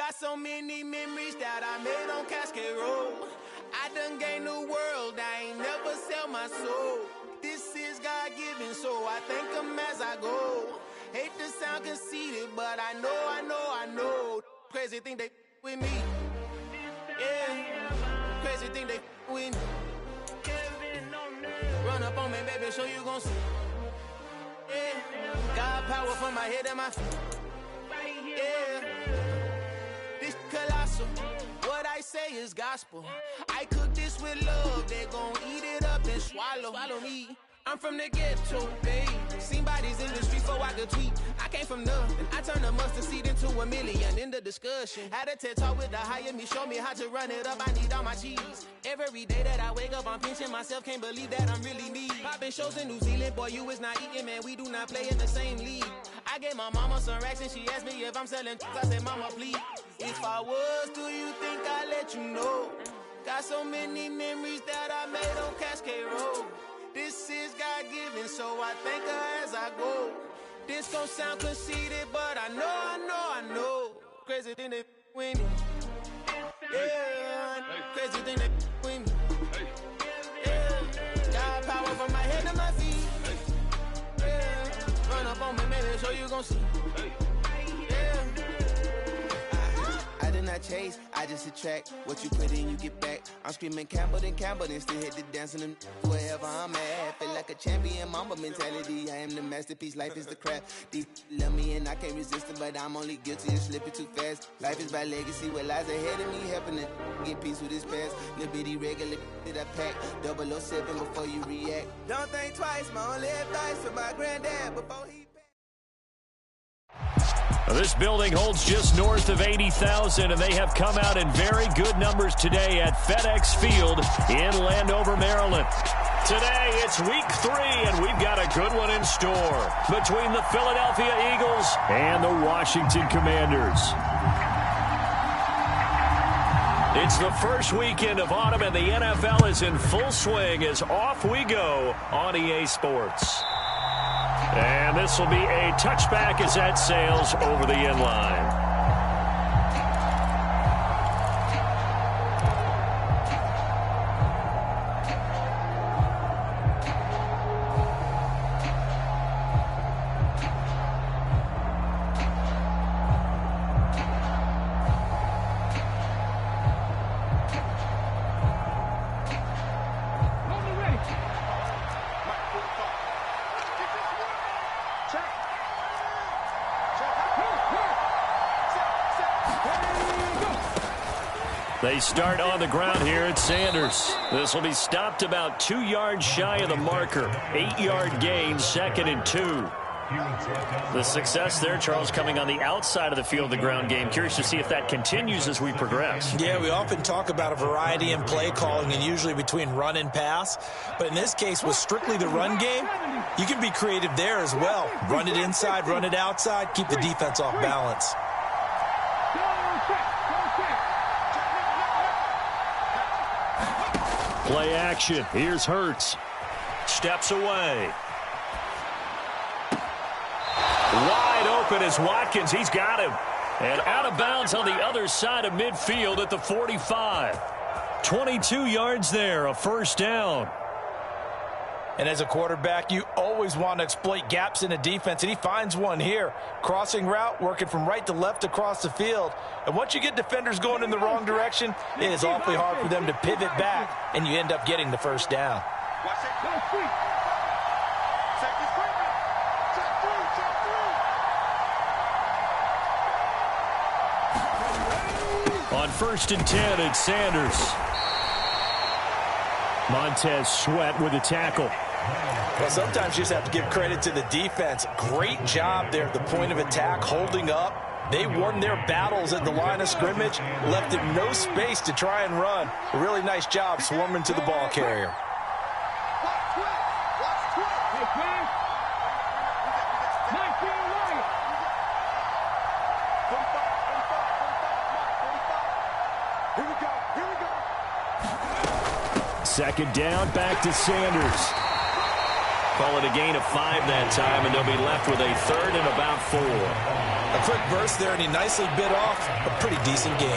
Got so many memories that I made on Cascade Road. I done gained the world, I ain't never sell my soul. This is God-given, so I thank him as I go. Hate to sound conceited, but I know. Crazy thing they with me. Yeah, crazy thing they with me. Run up on me, baby, so you gon' see. Yeah, God power from my head and my feet. Yeah, this colossal. What I say is gospel. I cook this with love. They gon' eat it up and swallow me. I'm from the ghetto, babe. Seen bodies in the street before I could tweet. I came from nothing. I turned a mustard seed into a million. In the discussion, had a TED talk with the higher me. Show me how to run it up. I need all my cheese. Every day that I wake up, I'm pinching myself. Can't believe that I'm really me. Popping shows in New Zealand. Boy, you is not eating, man. We do not play in the same league. I gave my mama some racks and she asked me if I'm selling. I said, mama, please. If I was, do you think I'd let you know? Got so many memories that I made on Cascade Road. This is God-given, so I thank her as I go. This gon' sound conceited, but I know. Crazy thing they with me. Yeah, crazy thing they with me. Yeah, got power from my head to my feet. Yeah, run up on me, maybe so you gon' see. Yeah. I did not chase, I just attract. What you put in, you get back. I'm screaming Campbell, then still hit the dance and them wherever I'm at. Feel like a champion, mamba mentality. I am the masterpiece, life is the craft. Deep love me and I can't resist it, but I'm only guilty of slipping too fast. Life is by legacy, what lies ahead of me, helping to get peace with his past. Little bitty regular that I pack, 007 before you react. Don't think twice, my only advice for my granddad before he... This building holds just north of 80,000, and they have come out in very good numbers today at FedEx Field in Landover, Maryland. Today, it's week 3, and we've got a good one in store between the Philadelphia Eagles and the Washington Commanders. It's the first weekend of autumn, and the NFL is in full swing as off we go on EA Sports. And this will be a touchback as that sails over the end line. They start on the ground here at Sanders. This will be stopped about 2 yards shy of the marker. 8-yard gain, 2nd and 2. The success there, Charles, coming on the outside of the field of the ground game. Curious to see if that continues as we progress. Yeah, we often talk about a variety in play calling and usually between run and pass. But in this case, with strictly the run game, you can be creative there as well. Run it inside, run it outside, keep the defense off balance. Play action. Here's Hurts. Steps away. Wide open is Watkins. He's got him. And out of bounds on the other side of midfield at the 45. 22 yards there, a first down. And as a quarterback, you always want to exploit gaps in a defense, and he finds one here. Crossing route, working from right to left across the field. And once you get defenders going in the wrong direction, it is awfully hard for them to pivot back, and you end up getting the first down. On 1st and 10, it's Sanders. Montez Sweat with a tackle. Well, sometimes you just have to give credit to the defense. Great job there at the point of attack, holding up. They won their battles at the line of scrimmage, left them no space to try and run. A really nice job swarming to the ball carrier. Second down, back to Sanders. Call it a gain of 5 that time, and they'll be left with a third and about 4. A quick burst there, and he nicely bit off a pretty decent gain.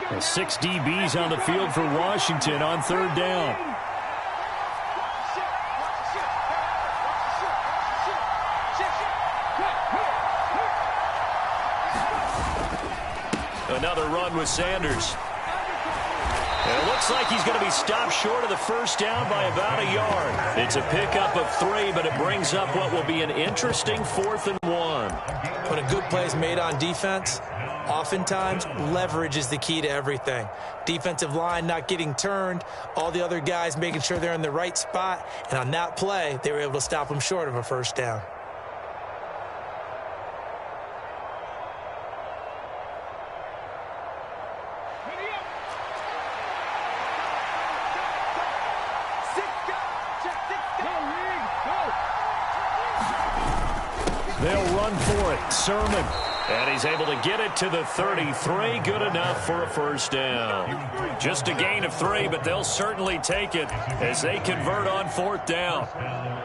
The 6 DBs on the field for Washington on third down. Another run with Sanders. And it looks like he's going to be stopped short of the first down by about a yard. It's a pickup of 3, but it brings up what will be an interesting 4th and 1. When a good play is made on defense, oftentimes leverage is the key to everything. Defensive line not getting turned, all the other guys making sure they're in the right spot, and on that play, they were able to stop them short of a first down. They'll run for it. Sermon. And he's able to get it to the 33. Good enough for a first down. Just a gain of 3, but they'll certainly take it as they convert on 4th down.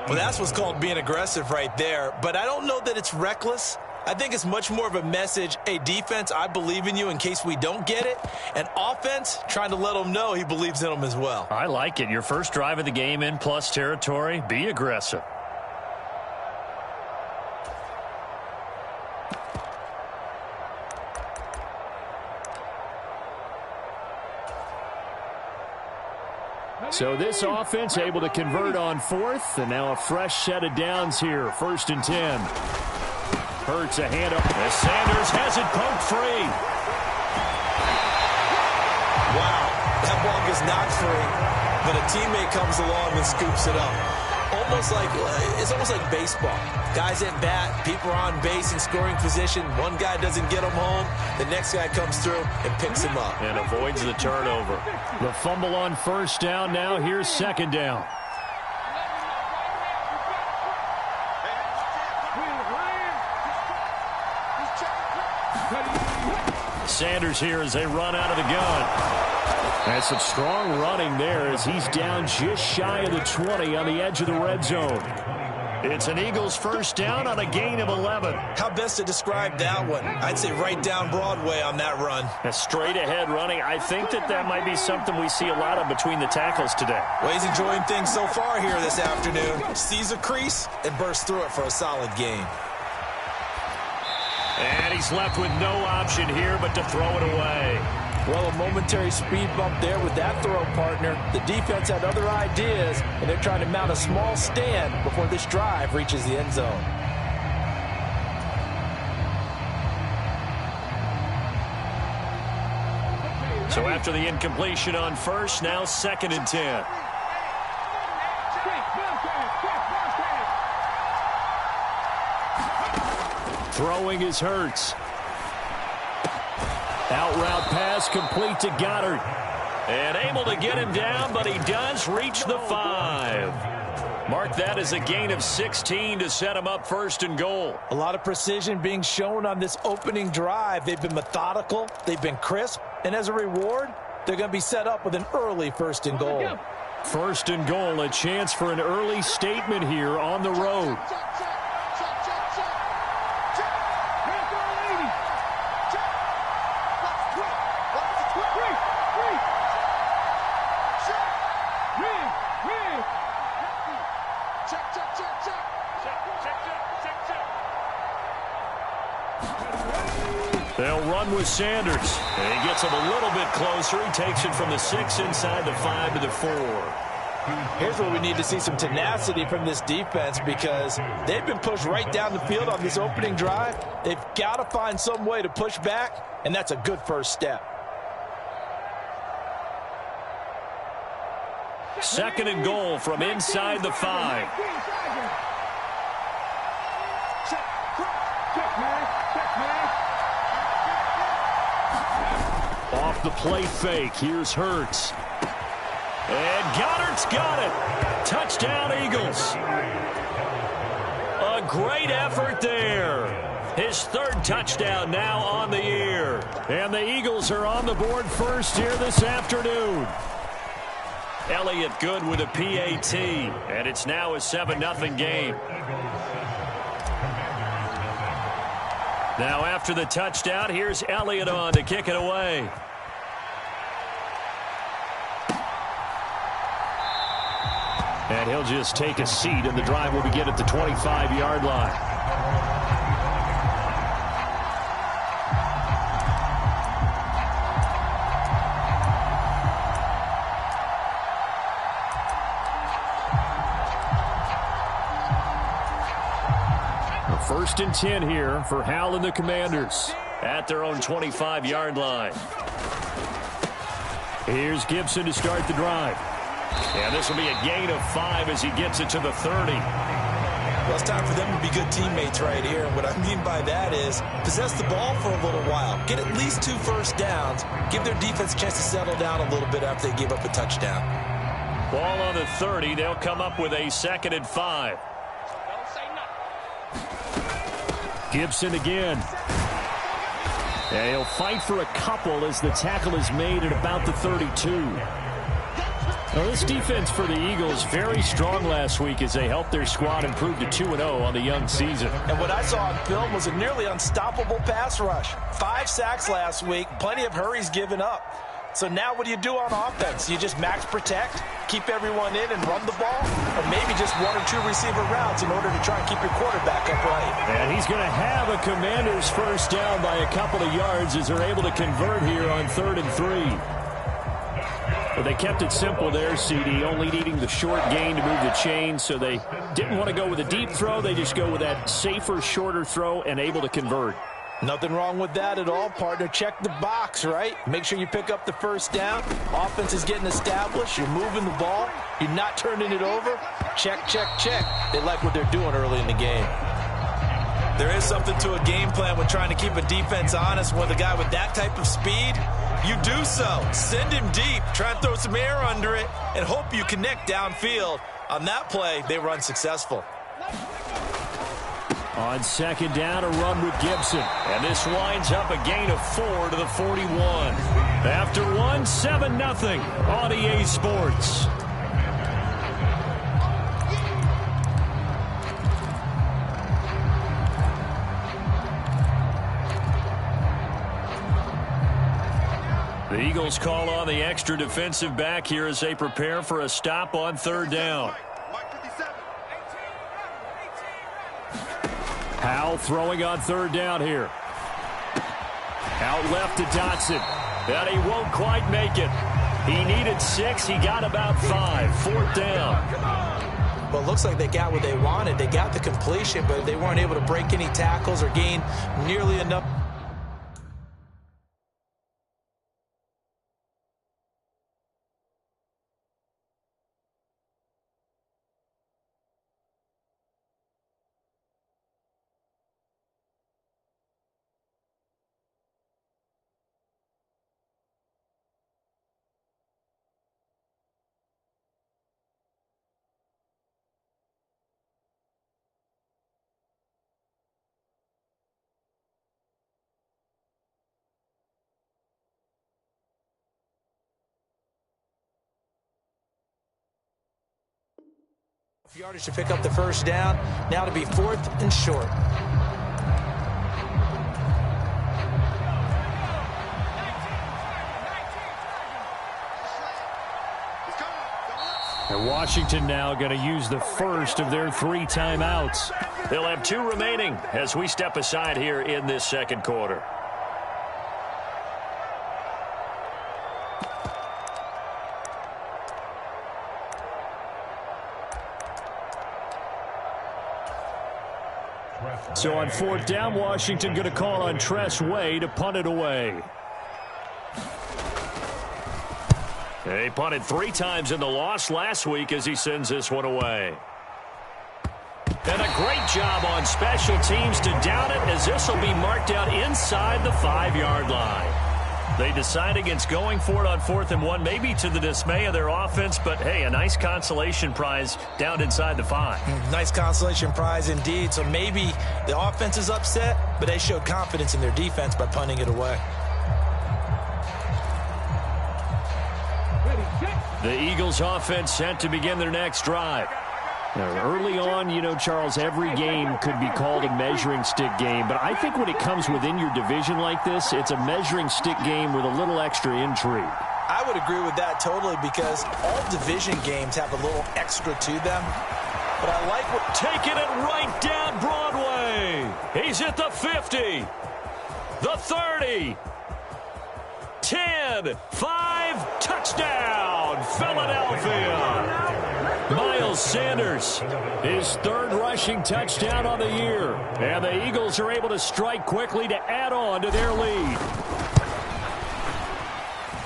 Well, that's what's called being aggressive right there. But I don't know that it's reckless. I think it's much more of a message, hey, defense, I believe in you in case we don't get it. And offense, trying to let them know he believes in them as well. I like it. Your first drive of the game in plus territory. Be aggressive. So this offense able to convert on 4th, and now a fresh set of downs here. 1st and 10. Hurts a handoff as Sanders has it poked free. Wow, that ball gets knocked free, but a teammate comes along and scoops it up. It's almost like baseball. Guys at bat, people are on base in scoring position. One guy doesn't get him home. The next guy comes through and picks him up. And avoids the turnover. The fumble on first down. Now here's second down. Sanders here as they run out of the gun. That's some strong running there as he's down just shy of the 20 on the edge of the red zone. It's an Eagles first down on a gain of 11. How best to describe that one? I'd say right down Broadway on that run. A straight ahead running. I think that might be something we see a lot of between the tackles today. Well, he's enjoying things so far here this afternoon. Sees a crease and bursts through it for a solid gain. And he's left with no option here but to throw it away. Well, a momentary speed bump there with that throw, partner. The defense had other ideas, and they're trying to mount a small stand before this drive reaches the end zone. So after the incompletion on first, now 2nd and 10. Throwing is Hurts. Out route pass complete to Goddard. And able to get him down, but he does reach the 5. Mark that as a gain of 16 to set him up 1st and goal. A lot of precision being shown on this opening drive. They've been methodical. They've been crisp. And as a reward, they're going to be set up with an early 1st and goal. 1st and goal, a chance for an early statement here on the road. They'll run with Sanders. And he gets him a little bit closer. He takes it from the 6 inside the 5 to the 4. Here's where we need to see some tenacity from this defense because they've been pushed right down the field on this opening drive. They've got to find some way to push back, and that's a good first step. 2nd and goal from inside the 5. Off the play fake, here's Hurts. And Goddard's got it. Touchdown, Eagles. A great effort there. His third touchdown now on the year. And the Eagles are on the board first here this afternoon. Elliott good with a PAT. And it's now a 7-0 game. Now after the touchdown, here's Elliott on to kick it away. And he'll just take a seat, and the drive will begin at the 25-yard line. First and 10 here for Hal and the Commanders at their own 25-yard line. Here's Gibson to start the drive. And this will be a gain of 5 as he gets it to the 30. Well, it's time for them to be good teammates right here. And what I mean by that is possess the ball for a little while. Get at least 2 first downs. Give their defense a chance to settle down a little bit after they give up a touchdown. Ball on the 30. They'll come up with a 2nd and 5. Gibson again. And he'll fight for a couple as the tackle is made at about the 32. Now, this defense for the Eagles very strong last week as they helped their squad improve to 2-0 on the young season. And what I saw on film was a nearly unstoppable pass rush. 5 sacks last week, plenty of hurries given up. So now what do you do on offense? You just max protect, keep everyone in and run the ball, or maybe just 1 or 2 receiver routes in order to try and keep your quarterback upright. And he's going to have a Commanders first down by a couple of yards as they're able to convert here on 3rd and 3. But they kept it simple there, CD, only needing the short gain to move the chains, so they didn't want to go with a deep throw. They just go with that safer, shorter throw and able to convert. Nothing wrong with that at all, partner. Check the box, right? Make sure you pick up the first down. Offense is getting established. You're moving the ball. You're not turning it over. Check, check, check. They like what they're doing early in the game. There is something to a game plan when trying to keep a defense honest with a guy with that type of speed. You do so. Send him deep. Try and throw some air under it and hope you connect downfield. On that play, they were unsuccessful. On 2nd down, a run with Gibson. And this winds up a gain of 4 to the 41. After 1, 7-0 on EA Sports. The Eagles call on the extra defensive back here as they prepare for a stop on 3rd down. Howell throwing on 3rd down here. Out left to Dotson. And he won't quite make it. He needed 6. He got about 5. 4th down. Well, it looks like they got what they wanted. They got the completion, but they weren't able to break any tackles or gain nearly enough. Yardage to pick up the first down. Now to be 4th and short. And Washington now going to use the first of their 3 timeouts. They'll have 2 remaining as we step aside here in this 2nd quarter. So on 4th down, Washington going to call on Tress Way to punt it away. They punted 3 times in the loss last week as he sends this one away. And a great job on special teams to down it as this will be marked out inside the 5-yard line. They decide against going for it on 4th and 1, maybe to the dismay of their offense, but hey, a nice consolation prize down inside the 5. Nice consolation prize indeed. So maybe the offense is upset, but they showed confidence in their defense by punting it away. The Eagles offense set to begin their next drive. Now, early on, you know, Charles, every game could be called a measuring stick game, but I think when it comes within your division like this, it's a measuring stick game with a little extra intrigue. I would agree with that totally, because all division games have a little extra to them. But I like what... Taking it right down Broadway. He's at the 50, the 30, 10, 5, touchdown, Philadelphia. Miles Sanders, his 3rd rushing touchdown on the year. And the Eagles are able to strike quickly to add on to their lead.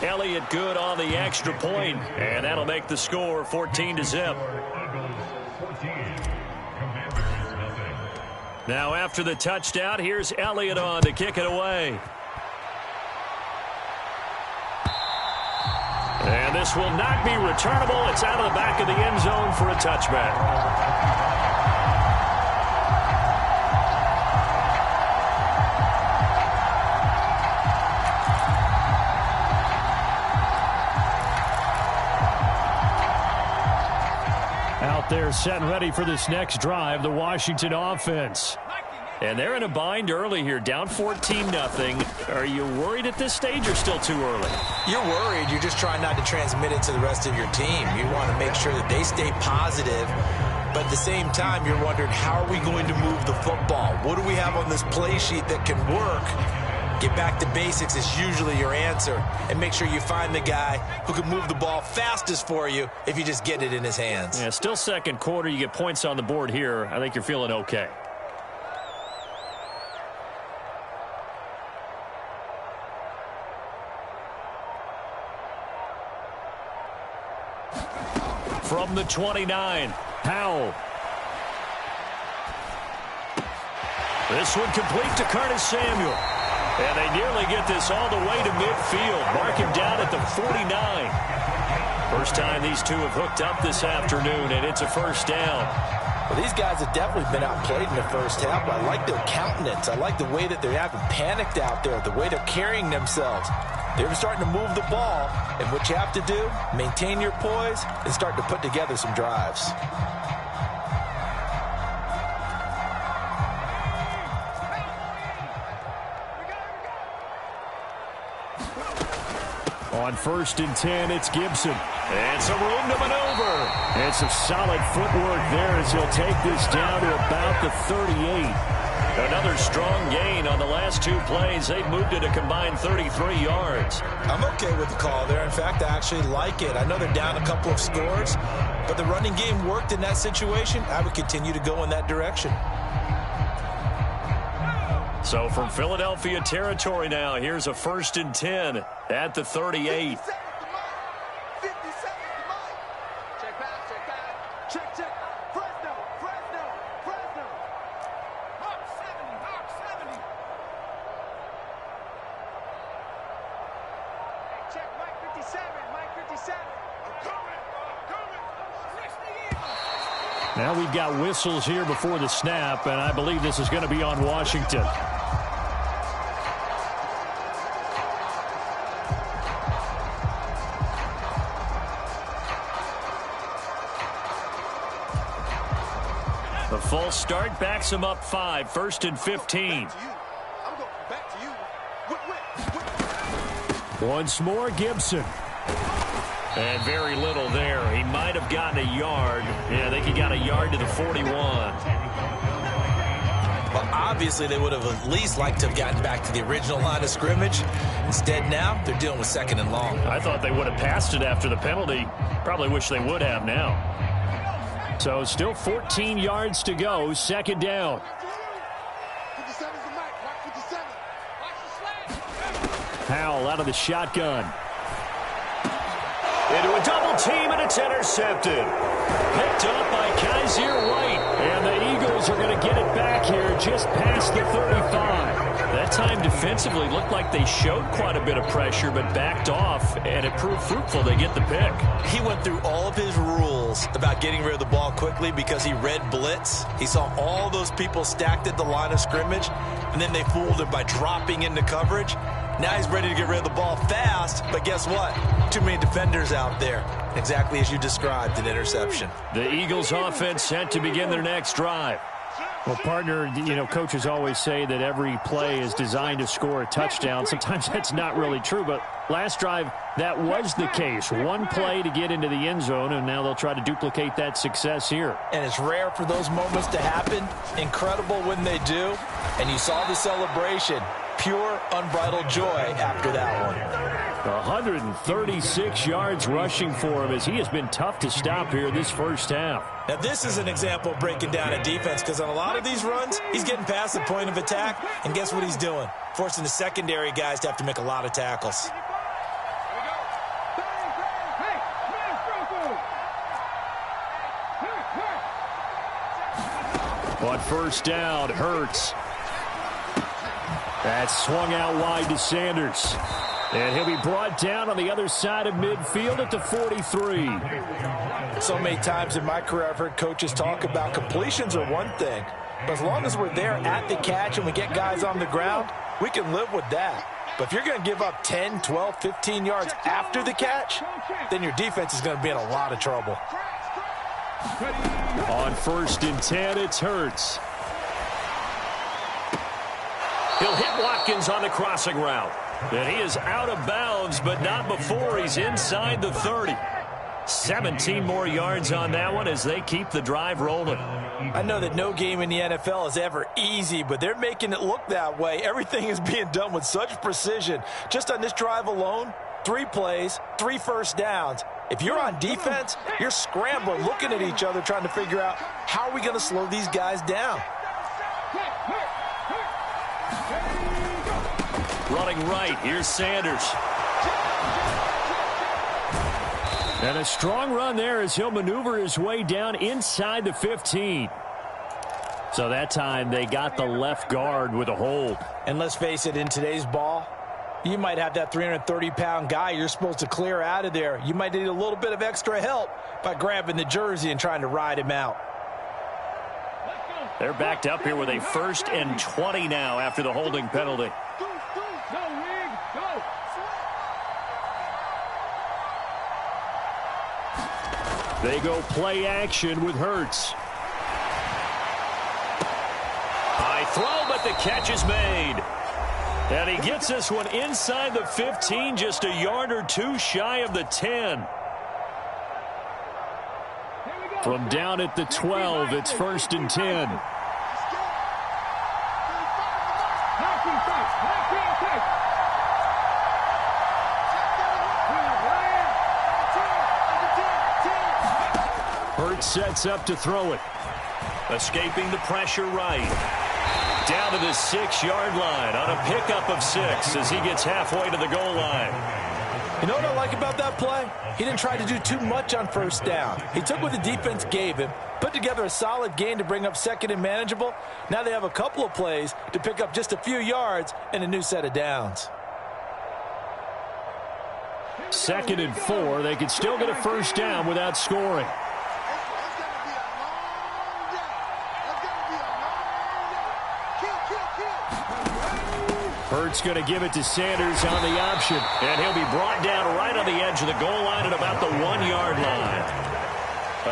Elliott good on the extra point, and that'll make the score 14-0. Now after the touchdown, here's Elliott on to kick it away. And this will not be returnable. It's out of the back of the end zone for a touchback. Out there set and ready for this next drive, the Washington offense. And they're in a bind early here, down 14-0. Are you worried at this stage or still too early? You're worried. You're just trying not to transmit it to the rest of your team. You want to make sure that they stay positive. But at the same time, you're wondering, how are we going to move the football? What do we have on this play sheet that can work? Get back to basics is usually your answer. And make sure you find the guy who can move the ball fastest for you if you just get it in his hands. Yeah, still second quarter. You get points on the board here. I think you're feeling okay. From the 29, Powell. This one complete to Curtis Samuel. And they nearly get this all the way to midfield. Mark him down at the 49. First time these two have hooked up this afternoon, and it's a first down. Well, these guys have definitely been outplayed in the first half, but I like their countenance. I like the way that they haven't panicked out there, the way they're carrying themselves. They're starting to move the ball, and what you have to do, maintain your poise and start to put together some drives. On 1st and 10, it's Gibson. And some room to maneuver. And some solid footwork there as he'll take this down to about the 38. Another strong gain on the last 2 plays. They've moved it a combined 33 yards. I'm okay with the call there. In fact, I actually like it. I know they're down a couple of scores, but the running game worked in that situation. I would continue to go in that direction. So from Philadelphia territory now, here's a 1st and 10 at the 38. Now we've got whistles here before the snap, and I believe this is going to be on Washington. The false start backs him up 5, 1st and 15. Once more, Gibson. And very little there. He might have gotten a yard. Yeah, I think he got a yard to the 41. Well, obviously, they would have at least liked to have gotten back to the original line of scrimmage. Instead, now, they're dealing with 2nd and long. I thought they would have passed it after the penalty. Probably wish they would have now. So still 14 yards to go, 2nd down. Powell out of the shotgun. Into a double team, and it's intercepted. Picked up by Kaiser White. And the Eagles Eagles are going to get it back here just past the 35. That time defensively looked like they showed quite a bit of pressure but backed off, and it proved fruitful. They get the pick. He went through all of his rules about getting rid of the ball quickly because he read blitz. He saw all those people stacked at the line of scrimmage, and then they fooled him by dropping into coverage. Now he's ready to get rid of the ball fast, but guess what? Too many defenders out there. Exactly as you described, an interception. The Eagles offense set to begin their next drive. Well, partner, coaches always say that every play is designed to score a touchdown. Sometimes that's not really true, but last drive, that was the case. One play to get into the end zone, and now they'll try to duplicate that success here. And it's rare for those moments to happen. Incredible when they do. And you saw the celebration. Pure, unbridled joy after that one. 136 yards rushing for him as he has been tough to stop here this first half. Now this is an example of breaking down a defense, because on a lot of these runs, he's getting past the point of attack, and guess what he's doing? Forcing the secondary guys to have to make a lot of tackles. On first down, Hurts. That's swung out wide to Sanders. And he'll be brought down on the other side of midfield at the 43. So many times in my career I've heard coaches talk about completions are one thing, but as long as we're there at the catch and we get guys on the ground, we can live with that. But if you're going to give up 10, 12, 15 yards after the catch, then your defense is going to be in a lot of trouble. On first and 10, it's Hurts. He'll hit Watkins on the crossing route. And he is out of bounds, but not before he's inside the 30. 17 more yards on that one as they keep the drive rolling. I know that no game in the NFL is ever easy, but they're making it look that way. Everything is being done with such precision. Just on this drive alone, 3 plays, 3 first downs. If you're on defense, you're scrambling, looking at each other, trying to figure out how are we going to slow these guys down. Running right, here's Sanders. And a strong run there as he'll maneuver his way down inside the 15. So that time they got the left guard with a hold. And let's face it, in today's ball, you might have that 330-pound guy you're supposed to clear out of there. You might need a little bit of extra help by grabbing the jersey and trying to ride him out. They're backed up here with a 1st and 20 now after the holding penalty. They go play action with Hurts. High throw, but the catch is made. And he gets this one inside the 15, just a yard or 2 shy of the 10. From down at the 12, it's 1st and 10. Hurts sets up to throw it. Escaping the pressure right. Down to the 6-yard line on a pickup of 6 as he gets halfway to the goal line. You know what I like about that play? He didn't try to do too much on first down. He took what the defense gave him, put together a solid gain to bring up 2nd and manageable. Now they have a couple of plays to pick up just a few yards and a new set of downs. 2nd and 4. They could still get a first down without scoring. Hurts going to give it to Sanders on the option. And he'll be brought down right on the edge of the goal line at about the 1-yard line.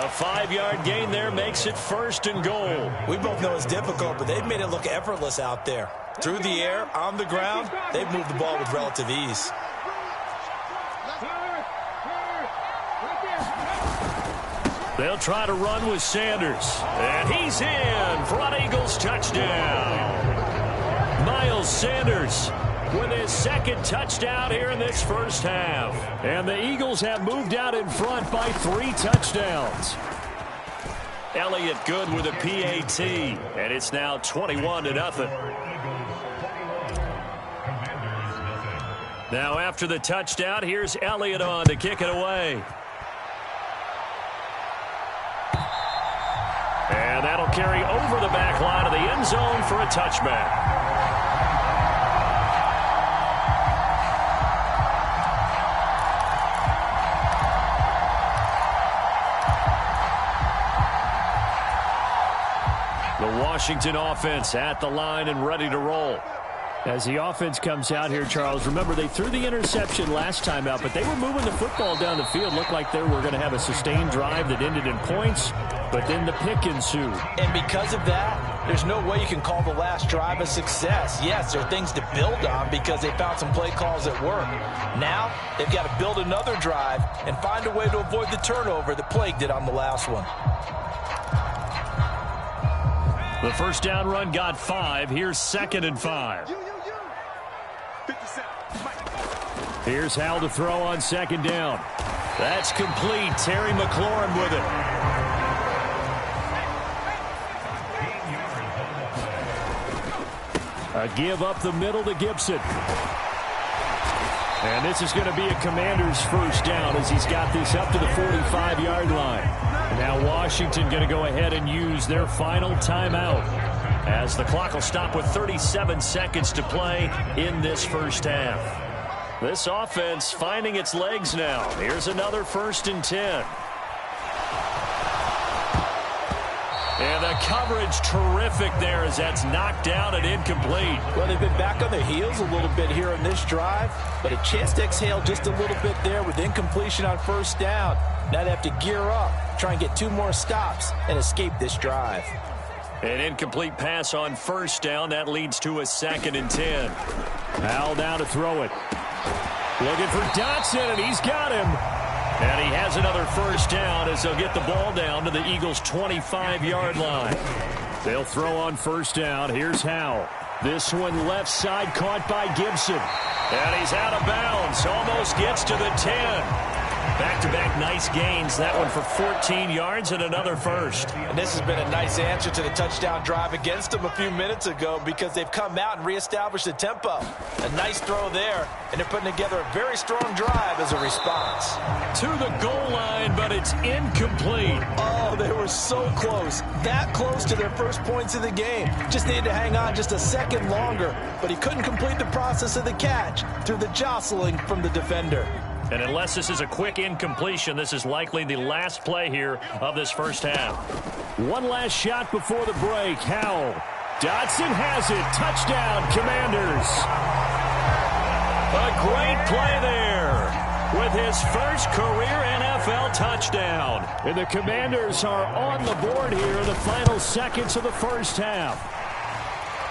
A 5-yard gain there makes it 1st and goal. We both know it's difficult, but they've made it look effortless out there. Through the air, on the ground, they've moved the ball with relative ease. They'll try to run with Sanders. And he's in for an Eagles touchdown. Miles Sanders with his 2nd touchdown here in this first half. And the Eagles have moved out in front by 3 touchdowns. Elliott good with a PAT. And it's now 21-0. Now after the touchdown, here's Elliott on to kick it away. And that'll carry over the back line of the end zone for a touchback. The Washington offense at the line and ready to roll. As the offense comes out here, Charles, remember they threw the interception last time out, but they were moving the football down the field. Looked like they were going to have a sustained drive that ended in points, but then the pick ensued. And because of that, there's no way you can call the last drive a success. Yes, there are things to build on because they found some play calls that work. Now, they've got to build another drive and find a way to avoid the turnover that plagued it on the last one. The first down run got 5. Here's 2nd and 5. Here's Howell to throw on 2nd down. That's complete. Terry McLaurin with it. A give up the middle to Gibson. And this is going to be a Commander's first down as he's got this up to the 45-yard line. Now Washington going to go ahead and use their final timeout as the clock will stop with 37 seconds to play in this first half. This offense finding its legs now. Here's another 1st and 10. And the coverage terrific there as that's knocked down and incomplete. Well, they've been back on their heels a little bit here on this drive, but a chance to exhale just a little bit there with incompletion on 1st down. Now they have to gear up, try and get 2 more stops and escape this drive. An incomplete pass on 1st down. That leads to a 2nd and 10. Howell down to throw it. Looking for Dotson, and he's got him. And he has another 1st down as they'll get the ball down to the Eagles' 25-yard line. They'll throw on 1st down. Here's Howell. This one left side caught by Gibson. And he's out of bounds. Almost gets to the 10. Back-to-back nice gains. That one for 14 yards and another 1st. And this has been a nice answer to the touchdown drive against them a few minutes ago because they've come out and reestablished the tempo. A nice throw there, and they're putting together a very strong drive as a response. To the goal line, but it's incomplete. Oh, they were so close. That close to their first points of the game. Just needed to hang on just a second longer, but he couldn't complete the process of the catch through the jostling from the defender. And unless this is a quick incompletion, this is likely the last play here of this first half. One last shot before the break. Howell. Dotson has it. Touchdown, Commanders. A great play there with his first career NFL touchdown. And the Commanders are on the board here in the final seconds of the first half.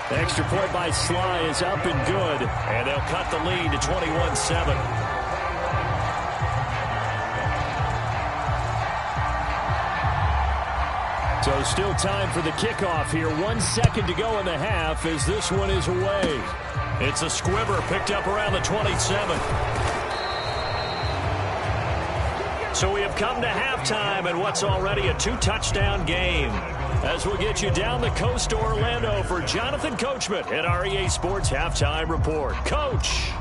The extra point by Sly is up and good. And they'll cut the lead to 21-7. So still time for the kickoff here. 1 second to go in the half as this one is away. It's a squibber picked up around the 27. So we have come to halftime in what's already a 2-touchdown game. As we'll get you down the coast to Orlando for Jonathan Coachman at our EA Sports Halftime Report. Coach!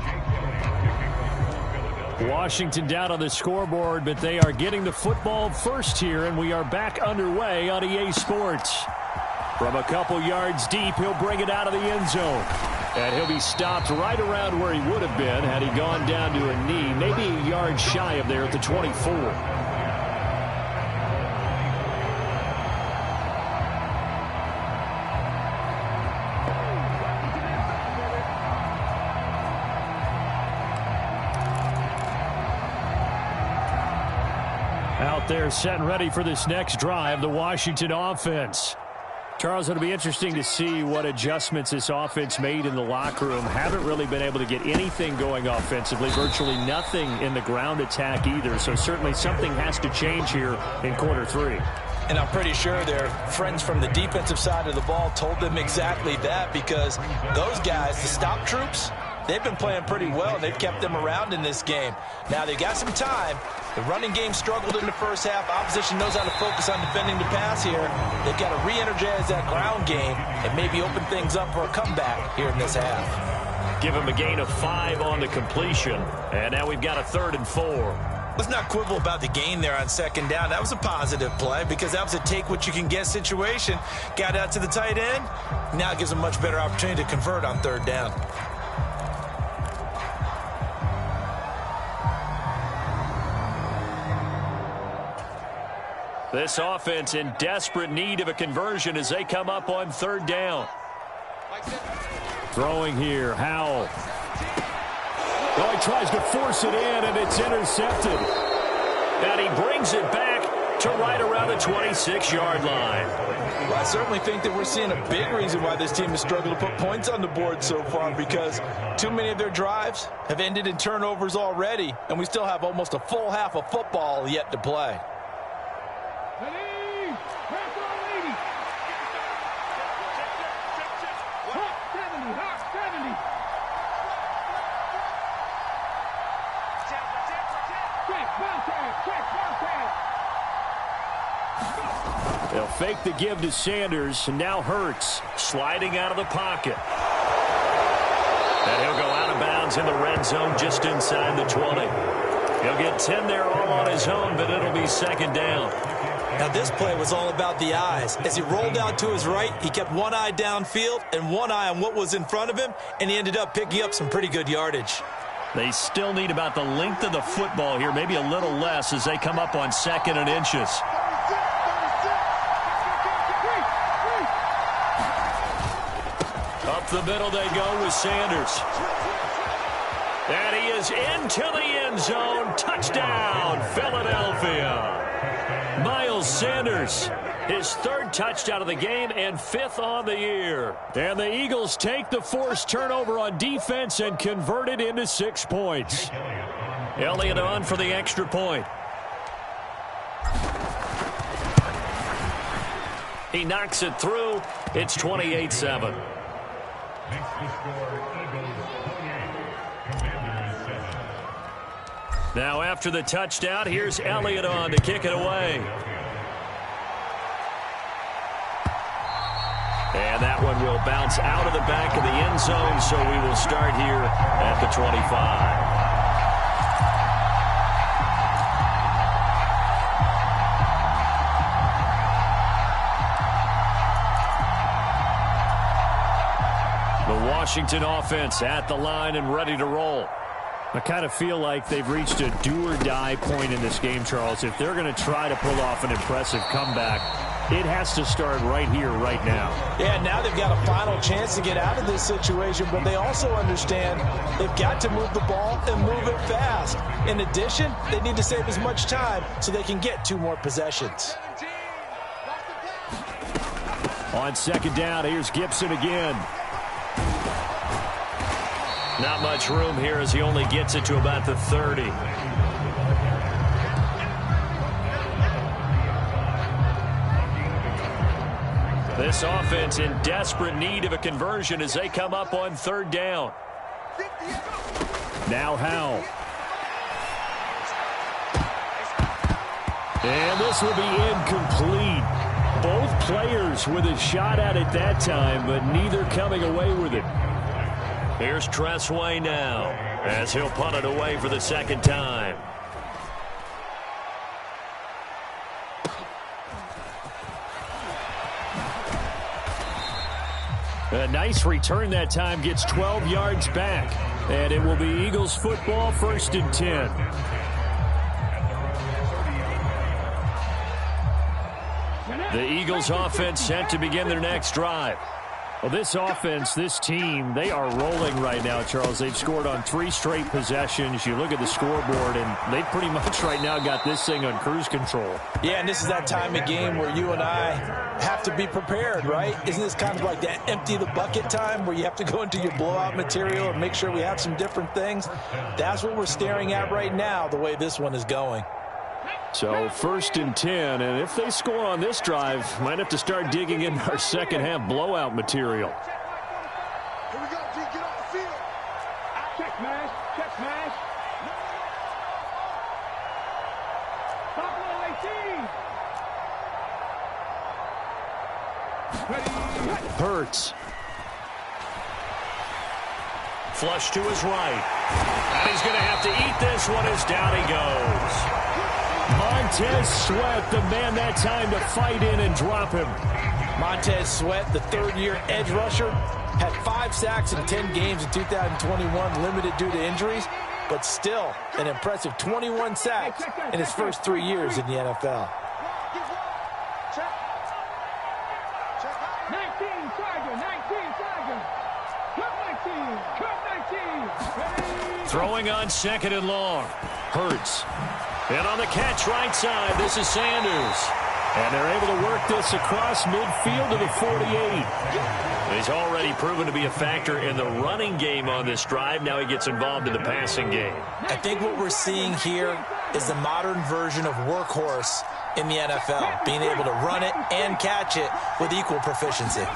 Washington down on the scoreboard, but they are getting the football first here, and we are back underway on EA Sports. From a couple yards deep, he'll bring it out of the end zone. And he'll be stopped right around where he would have been had he gone down to a knee, maybe a yard shy of there at the 24. Out there set and ready for this next drive, the Washington offense. Charles, it'll be interesting to see what adjustments this offense made in the locker room. Haven't really been able to get anything going offensively, virtually nothing in the ground attack either. So certainly something has to change here in quarter 3. And I'm pretty sure their friends from the defensive side of the ball told them exactly that because those guys, the stop troops, they've been playing pretty well. They've kept them around in this game. Now they've got some time. The running game struggled in the first half. Opposition knows how to focus on defending the pass here. They've got to re-energize that ground game and maybe open things up for a comeback here in this half. Give him a gain of 5 on the completion. And now we've got a 3rd and 4. Let's not quibble about the gain there on second down. That was a positive play because that was a take-what-you-can-get situation. Got out to the tight end. Now it gives a much better opportunity to convert on third down. This offense in desperate need of a conversion as they come up on third down. Throwing here, Howell. Oh, he tries to force it in, and it's intercepted. And he brings it back to right around the 26-yard line. Well, I certainly think that we're seeing a big reason why this team has struggled to put points on the board so far, because too many of their drives have ended in turnovers already, and we still have almost a full half of football yet to play. They'll fake the give to Sanders, and now Hurts sliding out of the pocket. And he'll go out of bounds in the red zone just inside the 20. He'll get 10 there all on his own, but it'll be second down. Now this play was all about the eyes. As he rolled out to his right, he kept one eye downfield and one eye on what was in front of him, and he ended up picking up some pretty good yardage. They still need about the length of the football here, maybe a little less as they come up on 2nd and inches. Up the middle they go with Sanders. And he is into the end zone. Touchdown, Philadelphia. Miles Sanders, his 3rd touchdown of the game and 5th on the year. And the Eagles take the forced turnover on defense and convert it into 6 points. Elliott on for the extra point. He knocks it through. It's 28-7. Now after the touchdown, here's Elliott on to kick it away. And that one will bounce out of the back of the end zone, so we will start here at the 25. Washington offense at the line and ready to roll. I kind of feel like they've reached a do-or-die point in this game, Charles. If they're going to try to pull off an impressive comeback, it has to start right here, right now. Yeah, now they've got a final chance to get out of this situation, but they also understand they've got to move the ball and move it fast. In addition, they need to save as much time so they can get 2 more possessions. On 2nd down, here's Gibson again. Not much room here as he only gets it to about the 30. This offense in desperate need of a conversion as they come up on 3rd down. Now Howell. And this will be incomplete. Both players with a shot at it that time, but neither coming away with it. Here's Tressway now as he'll punt it away for the 2nd time. A nice return that time, gets 12 yards back. And it will be Eagles football, 1st and 10. The Eagles offense set to begin their next drive. Well, this offense, this team, they are rolling right now, Charles. They've scored on 3 straight possessions. You look at the scoreboard, and they've pretty much right now got this thing on cruise control. Yeah, and this is that time of game where you and I have to be prepared, right? Isn't this kind of like that empty the bucket time where you have to go into your blowout material and make sure we have some different things? That's what we're staring at right now, the way this one is going. So 1st and 10, and if they score on this drive, might have to start digging in our second half blowout material. Here we go, G, get off the field. Check smash, check smash. Top line, 18. Ready. Hurts. Flush to his right. And he's going to have to eat this one as down he goes. Montez Sweat, the man that time to fight in and drop him. Montez Sweat, the third-year edge rusher, had 5 sacks in 10 games in 2021, limited due to injuries, but still an impressive 21 sacks in his first 3 years in the NFL. 19, Sergeant, 19, Sergeant. Cut 19. Throwing on 2nd and long. Hurts. And on the catch right side, this is Sanders. And they're able to work this across midfield to the 48. He's already proven to be a factor in the running game on this drive. Now he gets involved in the passing game. I think what we're seeing here is the modern version of workhorse in the NFL, being able to run it and catch it with equal proficiency.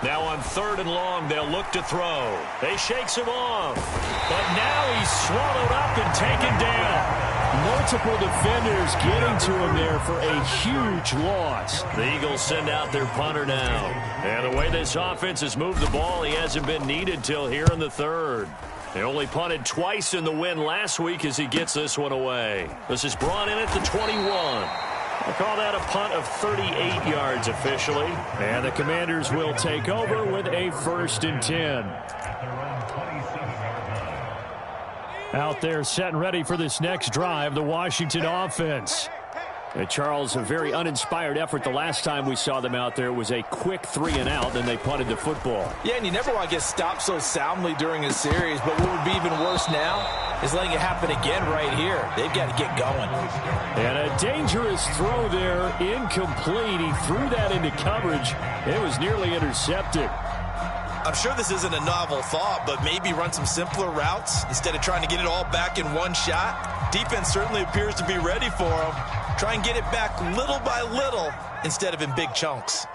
Now on 3rd and long, they'll look to throw. They shakes him off. But now he's swallowed up and taken down. Multiple defenders getting to him there for a huge loss. The Eagles send out their punter now. And the way this offense has moved the ball, he hasn't been needed till here in the 3rd. They only punted twice in the win last week as he gets this one away. This is brought in at the 21. I call that a punt of 38 yards officially. And the Commanders will take over with a 1st and 10. Out there set and ready for this next drive, the Washington offense. Charles, a very uninspired effort the last time we saw them out there. It was a quick 3 and out, then they punted the football. Yeah, and you never want to get stopped so soundly during a series, but what would be even worse now is letting it happen again right here. They've got to get going. And a dangerous throw there, incomplete. He threw that into coverage. It was nearly intercepted. I'm sure this isn't a novel thought, but maybe run some simpler routes instead of trying to get it all back in one shot. Defense certainly appears to be ready for him. Try and get it back little by little instead of in big chunks.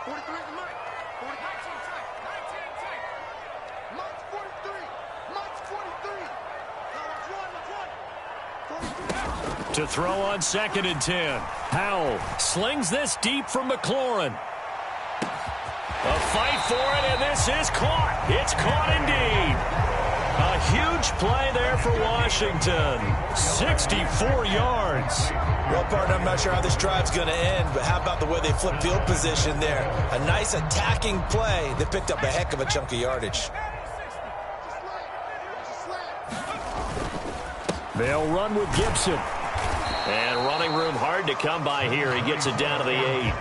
43 is Mike. 19 tight. 19 tight. Mike's 43. Mike's 43. Now let's run. To throw on 2nd and 10. Howell slings this deep from McLaurin. A fight for it, and this is caught. It's caught indeed. A huge play there for Washington. 64 yards. Well, partner, I'm not sure how this drive's going to end, but how about the way they flip field position there? A nice attacking play that picked up a heck of a chunk of yardage. They'll run with Gibson. And running room hard to come by here. He gets it down to the 8.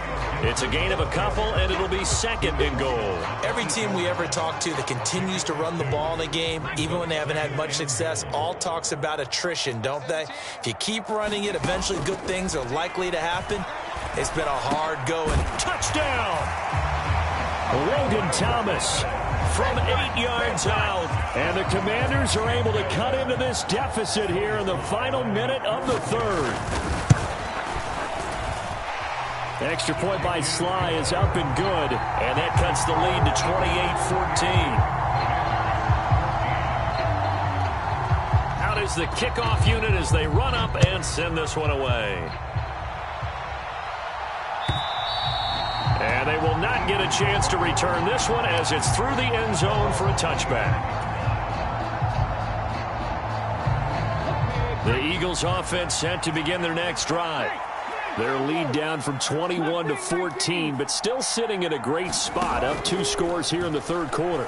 It's a gain of a couple, and it'll be 2nd and goal. Every team we ever talk to that continues to run the ball in a game, even when they haven't had much success, all talks about attrition, don't they? If you keep running it, eventually good things are likely to happen. It's been a hard-going touchdown. Logan Thomas from 8 yards out. And the Commanders are able to cut into this deficit here in the final minute of the 3rd. Extra point by Sly is up and good. And that cuts the lead to 28-14. Out is the kickoff unit as they run up and send this one away. And they will not get a chance to return this one as it's through the end zone for a touchback. The Eagles offense set to begin their next drive. Their lead down from 21 to 14, but still sitting in a great spot, up 2 scores here in the 3rd quarter.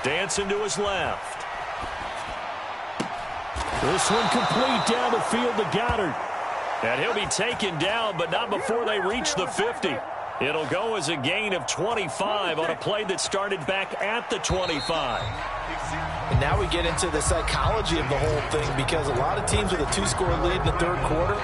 Dancing to his left. This one complete down the field to Goddard. And he'll be taken down, but not before they reach the 50. It'll go as a gain of 25 on a play that started back at the 25. And now we get into the psychology of the whole thing, because a lot of teams with a 2-score lead in the 3rd quarter,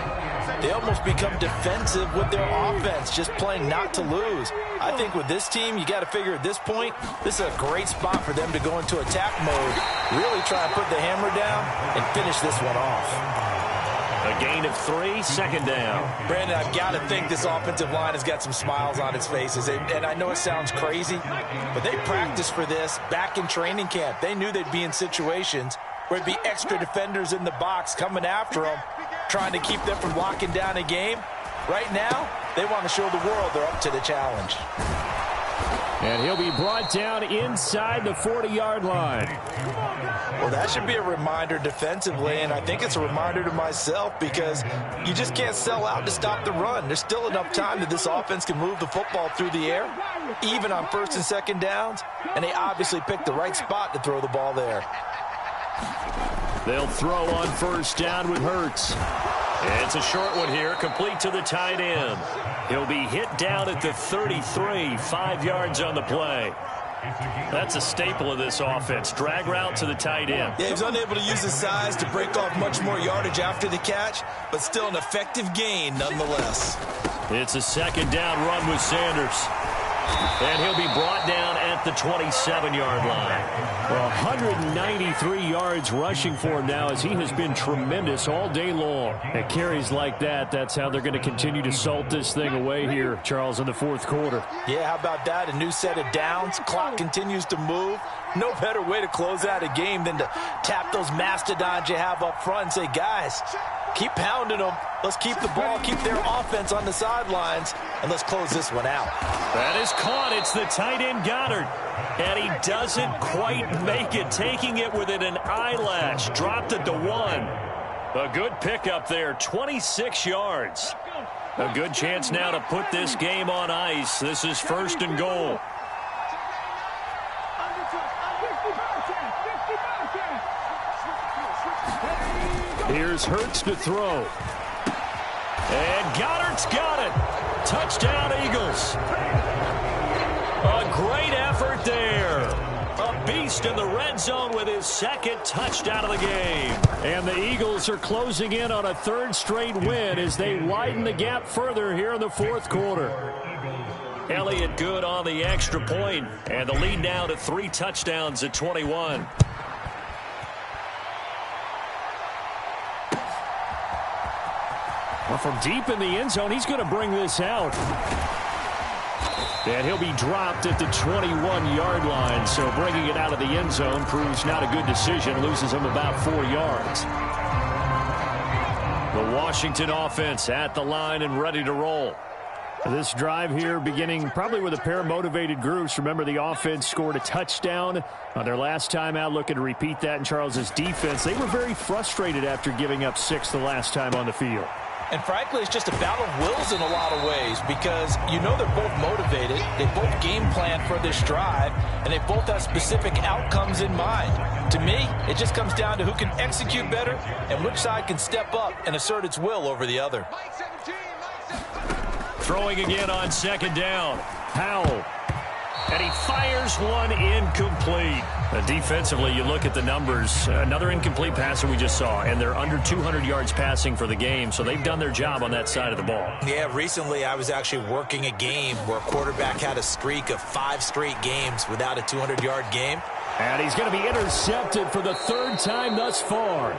they almost become defensive with their offense, just playing not to lose. I think with this team, you got to figure at this point, this is a great spot for them to go into attack mode, really try and put the hammer down and finish this one off. A gain of 3, 2nd down. Brandon, I've got to think this offensive line has got some smiles on its faces. And I know it sounds crazy, but they practiced for this back in training camp. They knew they'd be in situations where it'd be extra defenders in the box coming after them, trying to keep them from locking down a game. Right now, they want to show the world they're up to the challenge. And he'll be brought down inside the 40-yard line. Well, that should be a reminder defensively, and I think it's a reminder to myself because you just can't sell out to stop the run. There's still enough time that this offense can move the football through the air, even on first and second downs, and they obviously picked the right spot to throw the ball there. They'll throw on first down with Hurts. It's a short one here, complete to the tight end. He'll be hit down at the 33, 5 yards on the play. That's a staple of this offense. Drag route to the tight end. Yeah, he was unable to use his size to break off much more yardage after the catch, but still an effective gain nonetheless. It's a second down run with Sanders. And he'll be brought down at the 27-yard line. Well, 193 yards rushing for him now as he has been tremendous all day long. At carries like that, that's how they're going to continue to salt this thing away here, Charles, in the fourth quarter. Yeah, how about that? A new set of downs. Clock continues to move. No better way to close out a game than to tap those mastodons you have up front and say, guys, keep pounding them. Let's keep the ball, keep their offense on the sidelines, and let's close this one out. That is caught. It's the tight end Goddard. And he doesn't quite make it, taking it within an eyelash. Dropped it to 1. A good pickup there, 26 yards. A good chance now to put this game on ice. This is first and goal. Here's Hurts to throw. And Goddard's got it. Touchdown, Eagles. A great effort there. A beast in the red zone with his second touchdown of the game. And the Eagles are closing in on a third straight win as they widen the gap further here in the fourth quarter. Elliott good on the extra point, and the lead now to 3 touchdowns at 21. Well, from deep in the end zone, he's going to bring this out. And he'll be dropped at the 21-yard line, so bringing it out of the end zone proves not a good decision. Loses him about 4 yards. The Washington offense at the line and ready to roll. This drive here beginning probably with a pair of motivated groups. Remember, the offense scored a touchdown on their last time out, looking to repeat that in Charles's defense. They were very frustrated after giving up 6 the last time on the field. And frankly, it's just a battle of wills in a lot of ways because you know they're both motivated. They both game plan for this drive, and they both have specific outcomes in mind. To me, it just comes down to who can execute better and which side can step up and assert its will over the other. Throwing again on second down. Powell. And he fires one incomplete. Defensively, you look at the numbers. Another incomplete passer we just saw, and they're under 200 yards passing for the game, so they've done their job on that side of the ball. Yeah, recently I was actually working a game where a quarterback had a streak of 5 straight games without a 200-yard game. And he's going to be intercepted for the 3rd time thus far.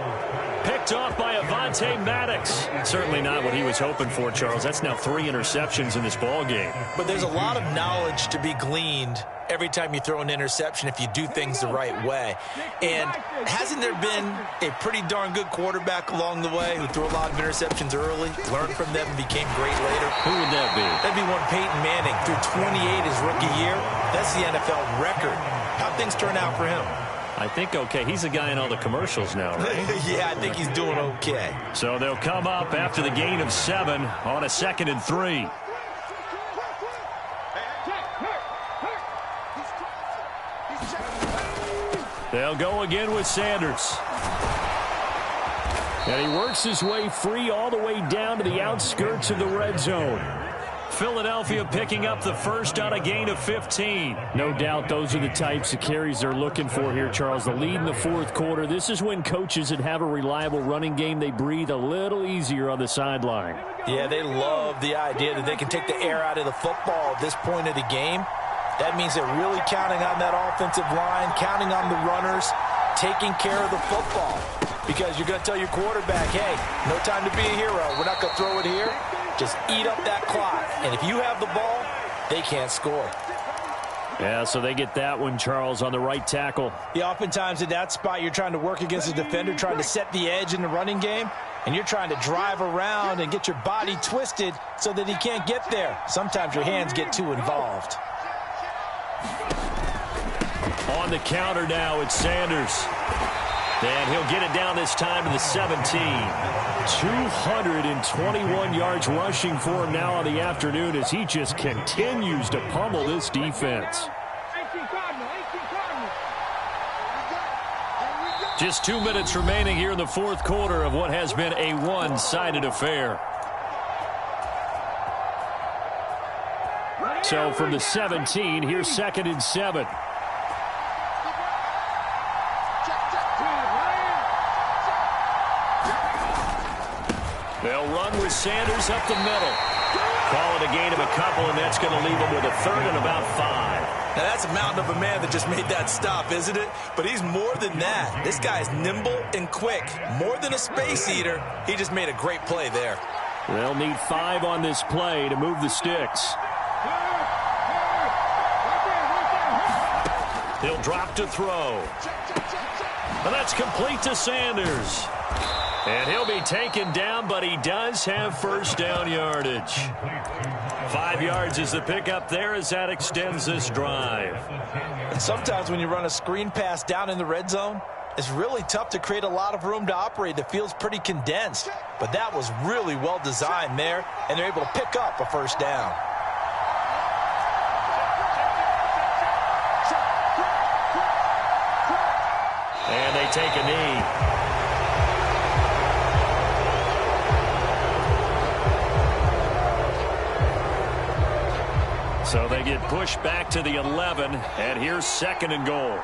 Picked off by Avonte Maddox. Certainly not what he was hoping for, Charles. That's now 3 interceptions in this ball game. But there's a lot of knowledge to be gleaned every time you throw an interception if you do things the right way. And hasn't there been a pretty darn good quarterback along the way who threw a lot of interceptions early, learned from them, and became great later? Who would that be? That'd be one Peyton Manning. Threw 28 his rookie year. That's the NFL record. How'd things turn out for him? I think okay. He's a guy in all the commercials now, right? Yeah, I think he's doing okay. So they'll come up after the gain of 7 on a 2nd and 3. They'll go again with Sanders. And he works his way free all the way down to the outskirts of the red zone. Philadelphia picking up the first on a gain of 15. No doubt those are the types of carries they're looking for here, Charles. The lead in the fourth quarter. This is when coaches that have a reliable running game, they breathe a little easier on the sideline. Yeah, they love the idea that they can take the air out of the football at this point of the game. That means they're really counting on that offensive line, counting on the runners, taking care of the football. Because you're going to tell your quarterback, hey, no time to be a hero. We're not going to throw it here. Just eat up that clock. And if you have the ball, they can't score. Yeah, so they get that one, Charles, on the right tackle. Yeah, oftentimes at that spot, you're trying to work against a defender, trying to set the edge in the running game, and you're trying to drive around and get your body twisted so that he can't get there. Sometimes your hands get too involved. On the counter now, it's Sanders. And he'll get it down this time to the 17. 221 yards rushing for him now on the afternoon as he just continues to pummel this defense. Just 2 minutes remaining here in the fourth quarter of what has been a one-sided affair. So from the 17, here's 2nd and 7. They'll run with Sanders up the middle. Call it a gain of a couple, and that's going to leave him with a 3rd and about 5. Now, that's a mountain of a man that just made that stop, isn't it? But he's more than that. This guy's nimble and quick. More than a space eater. He just made a great play there. They'll need 5 on this play to move the sticks. He'll drop to throw. And that's complete to Sanders. And he'll be taken down, but he does have first down yardage. 5 yards is the pickup there as that extends this drive. And sometimes when you run a screen pass down in the red zone, it's really tough to create a lot of room to operate. The field's pretty condensed. But that was really well designed there, and they're able to pick up a first down. And they take a knee. So they get pushed back to the 11, and here's 2nd and goal.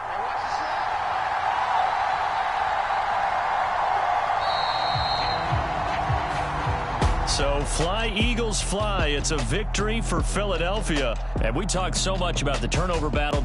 So fly, Eagles, fly. It's a victory for Philadelphia. And we talked so much about the turnover battle.